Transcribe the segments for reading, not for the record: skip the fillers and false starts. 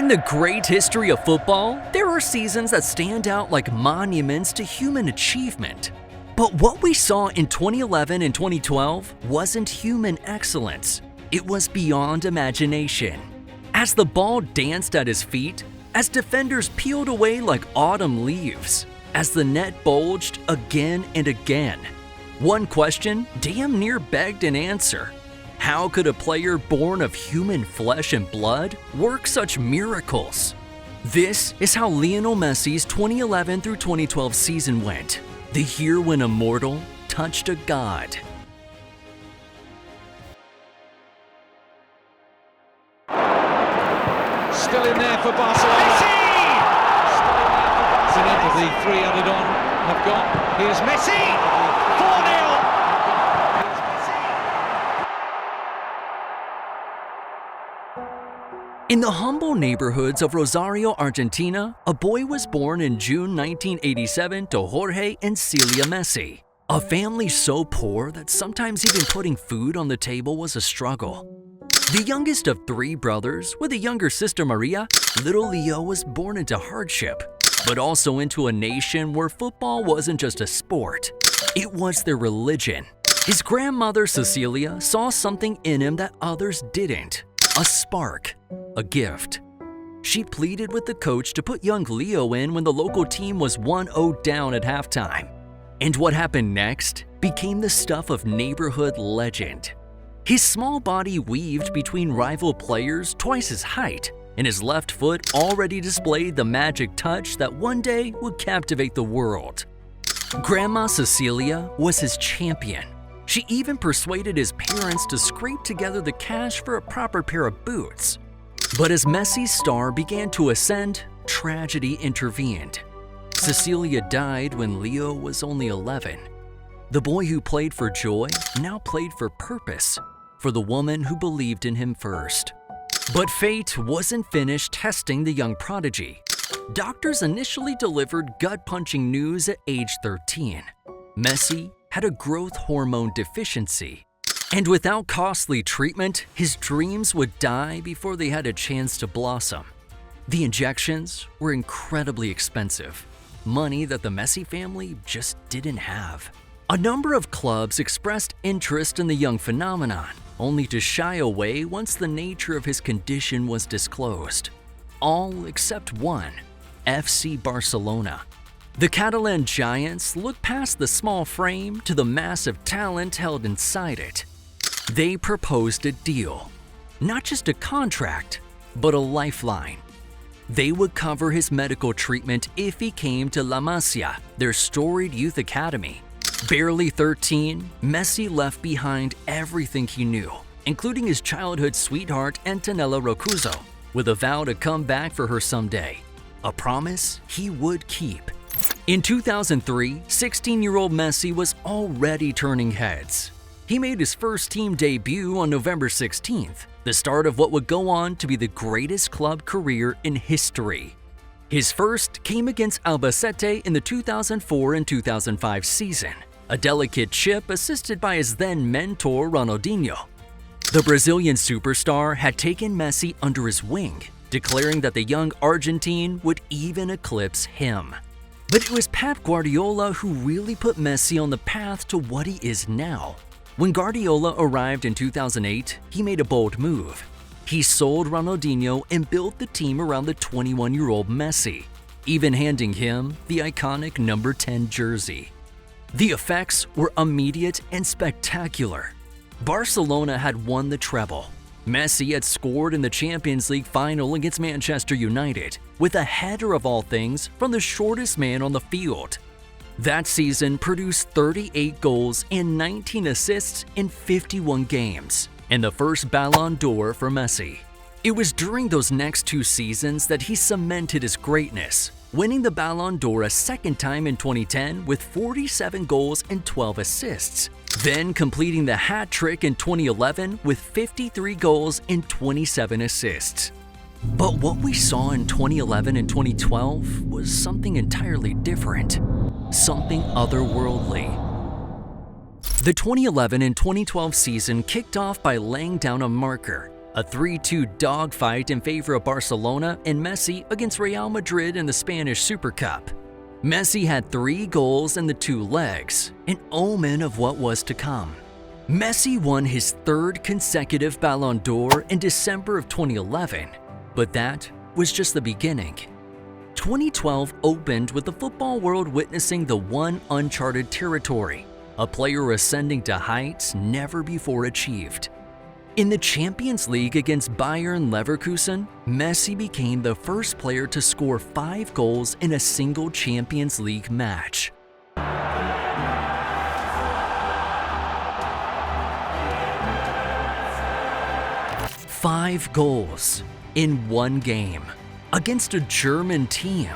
In the great history of football, there are seasons that stand out like monuments to human achievement. But what we saw in 2011 and 2012 wasn't human excellence. It was beyond imagination. As the ball danced at his feet, as defenders peeled away like autumn leaves, as the net bulged again and again, one question damn near begged an answer. How could a player born of human flesh and blood work such miracles? This is how Lionel Messi's 2011 through 2012 season went, the year when a mortal touched a god. Still in there for Barcelona. Messi! Still in there for Barcelona. The three added on have got. Here's Messi! 4-0! In the humble neighborhoods of Rosario, Argentina, a boy was born in June 1987 to Jorge and Celia Messi, a family so poor that sometimes even putting food on the table was a struggle. The youngest of three brothers, with a younger sister Maria, little Leo was born into hardship, but also into a nation where football wasn't just a sport, it was their religion. His grandmother Cecilia saw something in him that others didn't. A spark, a gift. She pleaded with the coach to put young Leo in when the local team was 1-0 down at halftime. And what happened next became the stuff of neighborhood legend. His small body weaved between rival players twice his height, and his left foot already displayed the magic touch that one day would captivate the world. Grandma Cecilia was his champion. She even persuaded his parents to scrape together the cash for a proper pair of boots. But as Messi's star began to ascend, tragedy intervened. Cecilia died when Leo was only 11. The boy who played for joy now played for purpose, for the woman who believed in him first. But fate wasn't finished testing the young prodigy. Doctors initially delivered gut-punching news at age 13. Messi had a growth hormone deficiency, and without costly treatment, his dreams would die before they had a chance to blossom. The injections were incredibly expensive, money that the Messi family just didn't have. A number of clubs expressed interest in the young phenomenon, only to shy away once the nature of his condition was disclosed. All except one, FC Barcelona. The Catalan giants looked past the small frame to the massive talent held inside it. They proposed a deal, not just a contract, but a lifeline. They would cover his medical treatment if he came to La Masia, their storied youth academy. Barely 13, Messi left behind everything he knew, including his childhood sweetheart Antonella Roccuzzo, with a vow to come back for her someday, a promise he would keep. In 2003, 16-year-old Messi was already turning heads. He made his first team debut on November 16th, the start of what would go on to be the greatest club career in history. His first came against Albacete in the 2004 and 2005 season, a delicate chip assisted by his then mentor Ronaldinho. The Brazilian superstar had taken Messi under his wing, declaring that the young Argentine would even eclipse him. But it was Pep Guardiola who really put Messi on the path to what he is now. When Guardiola arrived in 2008, he made a bold move. He sold Ronaldinho and built the team around the 21-year-old Messi, even handing him the iconic number 10 jersey. The effects were immediate and spectacular. Barcelona had won the treble. Messi had scored in the Champions League final against Manchester United, with a header of all things from the shortest man on the field. That season produced 38 goals and 19 assists in 51 games, and the first Ballon d'Or for Messi. It was during those next two seasons that he cemented his greatness, winning the Ballon d'Or a second time in 2010 with 47 goals and 12 assists, then completing the hat trick in 2011 with 53 goals and 27 assists. But what we saw in 2011 and 2012 was something entirely different, something otherworldly. The 2011 and 2012 season kicked off by laying down a marker, a 3-2 dogfight in favor of Barcelona and Messi against Real Madrid in the Spanish Super Cup. Messi had 3 goals in the 2 legs, an omen of what was to come. Messi won his 3rd consecutive Ballon d'Or in December of 2011, but that was just the beginning. 2012 opened with the football world witnessing the one uncharted territory, a player ascending to heights never before achieved. In the Champions League against Bayern Leverkusen, Messi became the first player to score 5 goals in a single Champions League match. Five goals in one game against a German team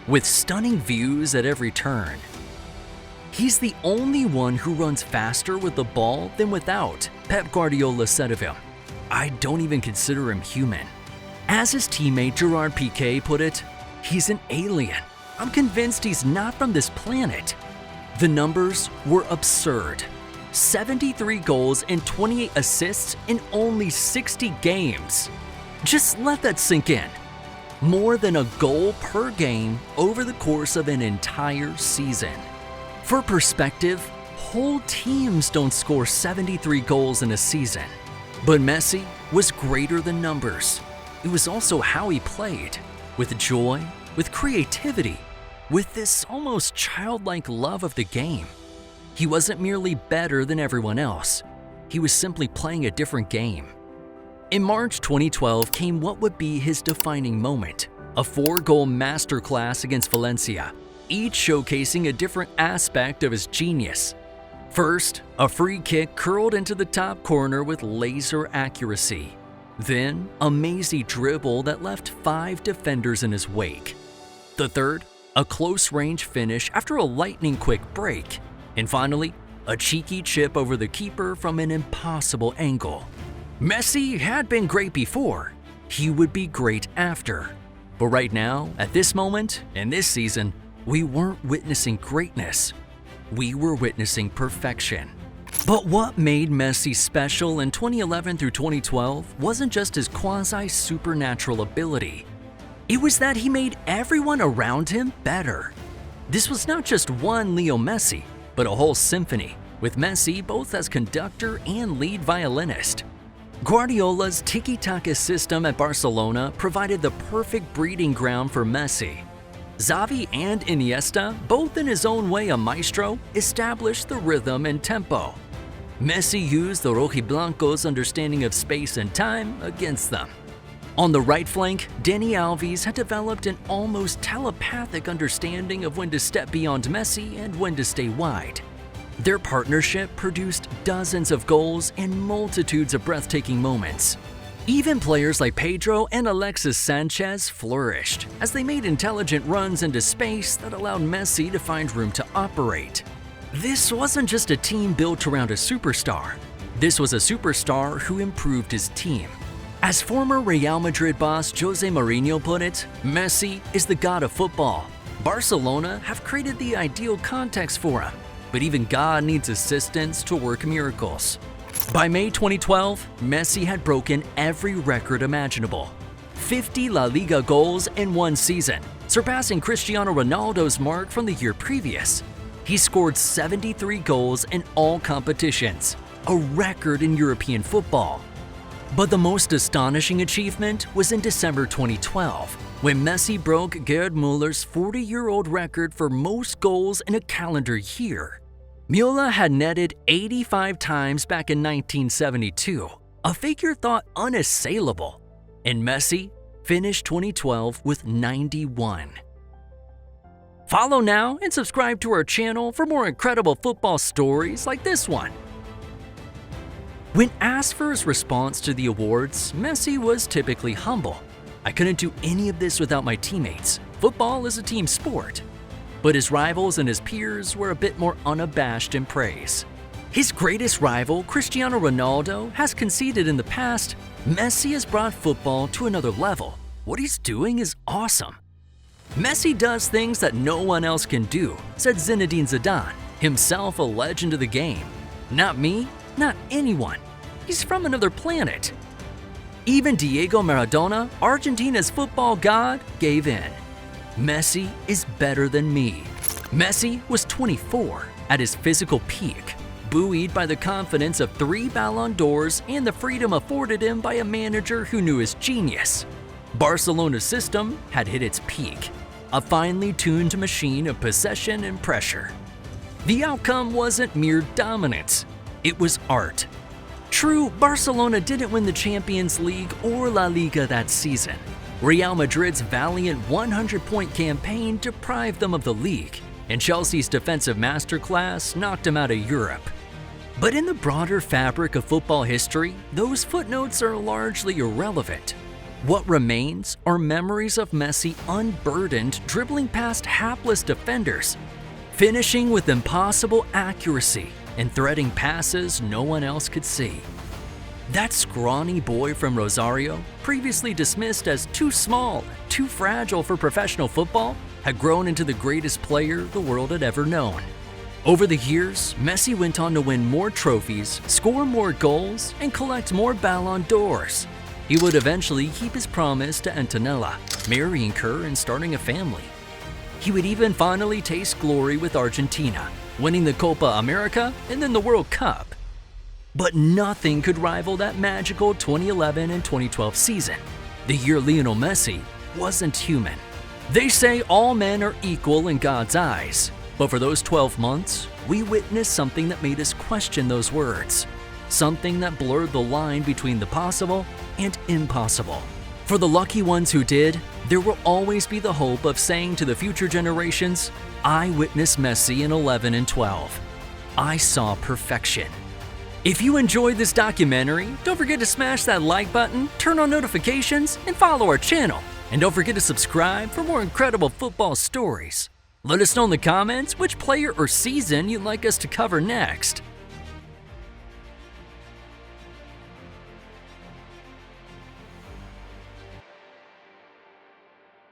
with stunning views at every turn. He's the only one who runs faster with the ball than without, Pep Guardiola said of him. I don't even consider him human. As his teammate Gerard Piqué put it, he's an alien. I'm convinced he's not from this planet. The numbers were absurd. 73 goals and 28 assists in only 60 games. Just let that sink in. More than a goal per game over the course of an entire season. For perspective, whole teams don't score 73 goals in a season. But Messi was greater than numbers. It was also how he played, with joy, with creativity, with this almost childlike love of the game. He wasn't merely better than everyone else. He was simply playing a different game. In March 2012 came what would be his defining moment, a 4-goal masterclass against Valencia, each showcasing a different aspect of his genius. First, a free kick curled into the top corner with laser accuracy. Then, a mazy dribble that left 5 defenders in his wake. The third, a close-range finish after a lightning-quick break. And finally, a cheeky chip over the keeper from an impossible angle. Messi had been great before. He would be great after. But right now, at this moment, in this season, we weren't witnessing greatness. We were witnessing perfection. But what made Messi special in 2011 through 2012 wasn't just his quasi-supernatural ability. It was that he made everyone around him better. This was not just one Leo Messi, but a whole symphony, with Messi both as conductor and lead violinist. Guardiola's tiki-taka system at Barcelona provided the perfect breeding ground for Messi. Xavi and Iniesta, both in his own way a maestro, established the rhythm and tempo. Messi used the rojiblancos' understanding of space and time against them. On the right flank, Dani Alves had developed an almost telepathic understanding of when to step beyond Messi and when to stay wide. Their partnership produced dozens of goals and multitudes of breathtaking moments. Even players like Pedro and Alexis Sanchez flourished as they made intelligent runs into space that allowed Messi to find room to operate. This wasn't just a team built around a superstar. This was a superstar who improved his team. As former Real Madrid boss Jose Mourinho put it, Messi is the god of football. Barcelona have created the ideal context for him, but even God needs assistance to work miracles. By May 2012, Messi had broken every record imaginable. 50 La Liga goals in one season, surpassing Cristiano Ronaldo's mark from the year previous. He scored 73 goals in all competitions, a record in European football. But the most astonishing achievement was in December 2012, when Messi broke Gerd Muller's 40-year-old record for most goals in a calendar year. Müller had netted 85 times back in 1972, a figure thought unassailable, and Messi finished 2012 with 91. Follow now and subscribe to our channel for more incredible football stories like this one. When asked for his response to the awards, Messi was typically humble. I couldn't do any of this without my teammates. Football is a team sport. But his rivals and his peers were a bit more unabashed in praise. His greatest rival, Cristiano Ronaldo, has conceded in the past, Messi has brought football to another level. What he's doing is awesome. Messi does things that no one else can do, said Zinedine Zidane, himself a legend of the game. Not me, not anyone. He's from another planet. Even Diego Maradona, Argentina's football god, gave in. Messi is better than me. Messi was 24 at his physical peak, buoyed by the confidence of 3 Ballon d'Ors and the freedom afforded him by a manager who knew his genius. Barcelona's system had hit its peak, a finely tuned machine of possession and pressure. The outcome wasn't mere dominance, it was art. True, Barcelona didn't win the Champions League or La Liga that season. Real Madrid's valiant 100-point campaign deprived them of the league, and Chelsea's defensive masterclass knocked them out of Europe. But in the broader fabric of football history, those footnotes are largely irrelevant. What remains are memories of Messi unburdened, dribbling past hapless defenders, finishing with impossible accuracy and threading passes no one else could see. That scrawny boy from Rosario, previously dismissed as too small, too fragile for professional football, had grown into the greatest player the world had ever known. Over the years, Messi went on to win more trophies, score more goals, and collect more Ballon d'Ors. He would eventually keep his promise to Antonella, marrying her and starting a family. He would even finally taste glory with Argentina, winning the Copa America and then the World Cup. But nothing could rival that magical 2011 and 2012 season, the year Lionel Messi wasn't human. They say all men are equal in God's eyes, but for those 12 months, we witnessed something that made us question those words, something that blurred the line between the possible and impossible. For the lucky ones who did, there will always be the hope of saying to the future generations, I witnessed Messi in 11 and 12. I saw perfection. If you enjoyed this documentary, don't forget to smash that like button, turn on notifications, and follow our channel. And don't forget to subscribe for more incredible football stories. Let us know in the comments which player or season you'd like us to cover next.